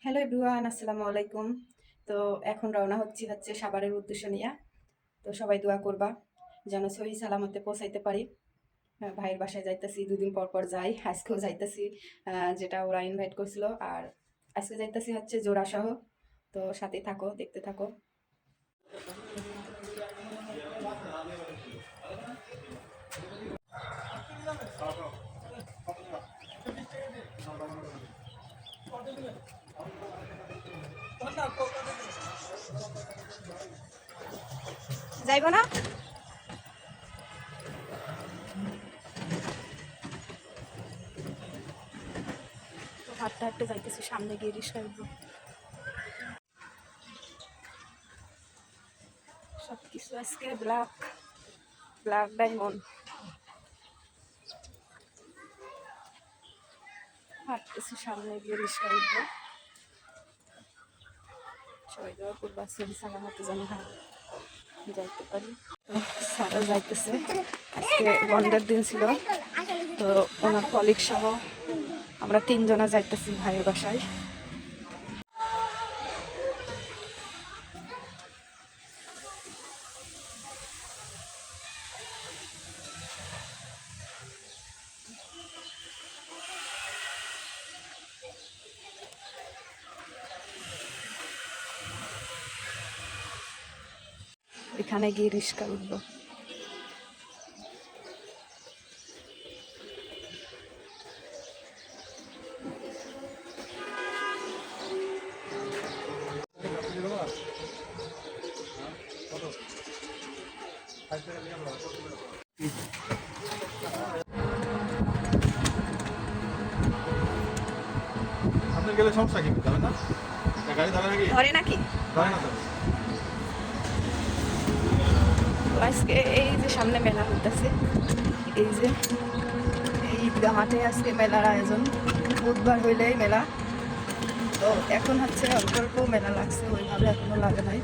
Hello everyone, আসসালামু আলাইকুম। তো এখন রওনা হচ্ছে সাভারের উদ্দেশ্য নিয়ে। তো সবাই দোয়া করবা যেন সহি সালামতে পৌঁছাইতে পারি। ভাইয়ের বাসায় যাইতেছি, দুদিন পর পর যাই, আজকেও যাইতেছি। যেটা ওরা ইনভাইট করছিল। আর আজকে যাইতেছি হচ্ছে জোড়াসহ। তো সাথে থাকো, দেখতে থাকো। যাইব না? তো হাঁটতে হাঁটতে যাইতেছি, সামনে গিয়ে রিক্সা উঠবো। সবকিছু আজকে ব্ল্যাক ব্ল্যাক ডায়মন্ড। হাঁটতেছি, সামনে গিয়ে রিক্সা উঠবো। সবাই দোয়া করবা সহি সালামতে যেন যাইতে পারি। তো স্যারও যাইতেছে, আজকে বন্ধের দিন ছিল। তো ওনার কলিগ সহ আমরা তিনজনা যাইতেছি ভাইয়ের বাসায়। এখানে গিয়ে রিক্সা উঠবো। আপনার গেলে সমস্যা কি যাবে না? গাড়ি ধরে নাকি? ধরে নাকি? ধরে না তো। আজকে এই যে সামনে মেলা হইতেছে, এই যে এই ঈদগাহ মাঠে আজকে মেলার আয়োজন। বুধবার হইলেই মেলা। তো এখন হচ্ছে অল্প অল্প মেলা লাগছে, ওইভাবে এখনো লাগে নাই।